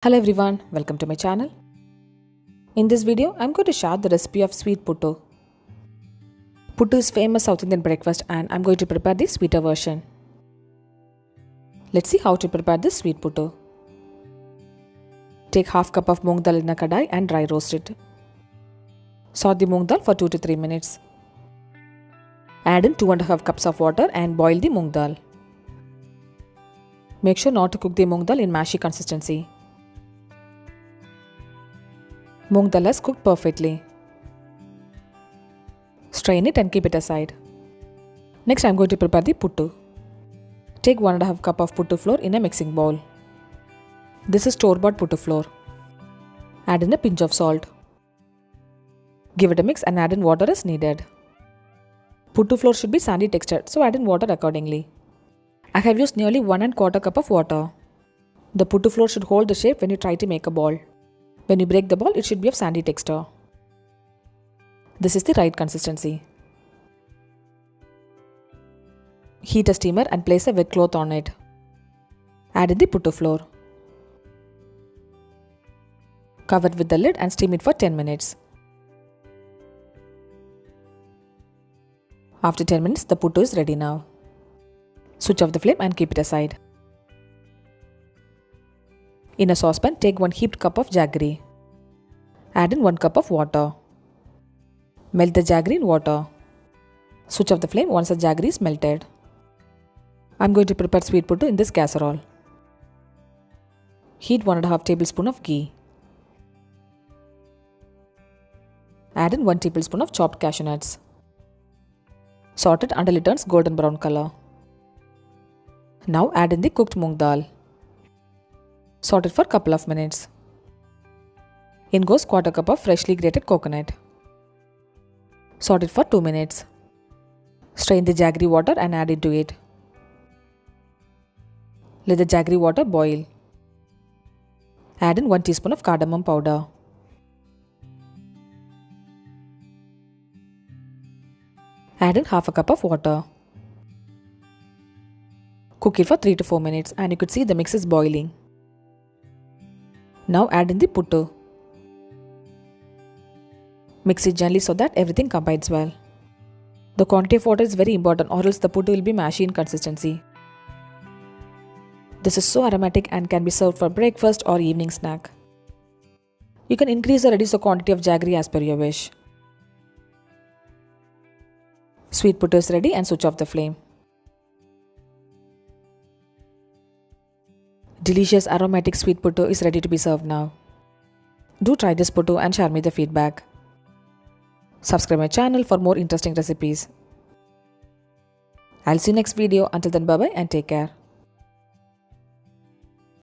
Hello everyone, welcome to my channel. In this video, I'm going to share the recipe of sweet puttu. Puttu is famous South Indian breakfast and I'm going to prepare the sweeter version. Let's see how to prepare this sweet puttu. Take half cup of moong dal in a kadai and dry roast it. Saute the moong dal for 2 to 3 minutes. Add in 2.5 cups of water and boil the moong dal. Make sure not to cook the moong dal in mashy consistency. Moong dal has cooked perfectly. Strain it and keep it aside. Next, I am going to prepare the puttu. Take 1.5 cup of puttu flour in a mixing bowl. This is store-bought puttu flour. Add in a pinch of salt. Give it a mix and add in water as needed. Puttu flour should be sandy textured, so add in water accordingly. I have used nearly 1.25 cup of water. The puttu flour should hold the shape when you try to make a ball. When you break the ball, it should be of sandy texture. This is the right consistency. Heat a steamer and place a wet cloth on it. Add in the puttu flour. Cover it with the lid and steam it for 10 minutes. After 10 minutes, the puttu is ready now. Switch off the flame and keep it aside. In a saucepan, take 1 heaped cup of jaggery. Add in 1 cup of water. Melt the jaggery in water. Switch off the flame once the jaggery is melted. I am going to prepare sweet puttu in this casserole. Heat 1.5 tablespoon of ghee. Add in 1 tablespoon of chopped cashew nuts. Saute it until it turns golden brown color. Now add in the cooked moong dal. Saute it for a couple of minutes. In goes 1/4 cup of freshly grated coconut. Saute it for 2 minutes. Strain the jaggery water and add it to it. Let the jaggery water boil. Add in 1 teaspoon of cardamom powder. Add in half a cup of water. Cook it for 3 to 4 minutes and you could see the mix is boiling. Now add in the puttu. Mix it gently so that everything combines well. The quantity of water is very important or else the puttu will be mashy in consistency. This is so aromatic and can be served for breakfast or evening snack. You can increase or reduce the quantity of jaggery as per your wish. Sweet puttu is ready and switch off the flame. Delicious aromatic sweet puttu is ready to be served now. Do try this puttu and share me the feedback. Subscribe my channel for more interesting recipes. I'll see you next video. Until then, bye bye and take care.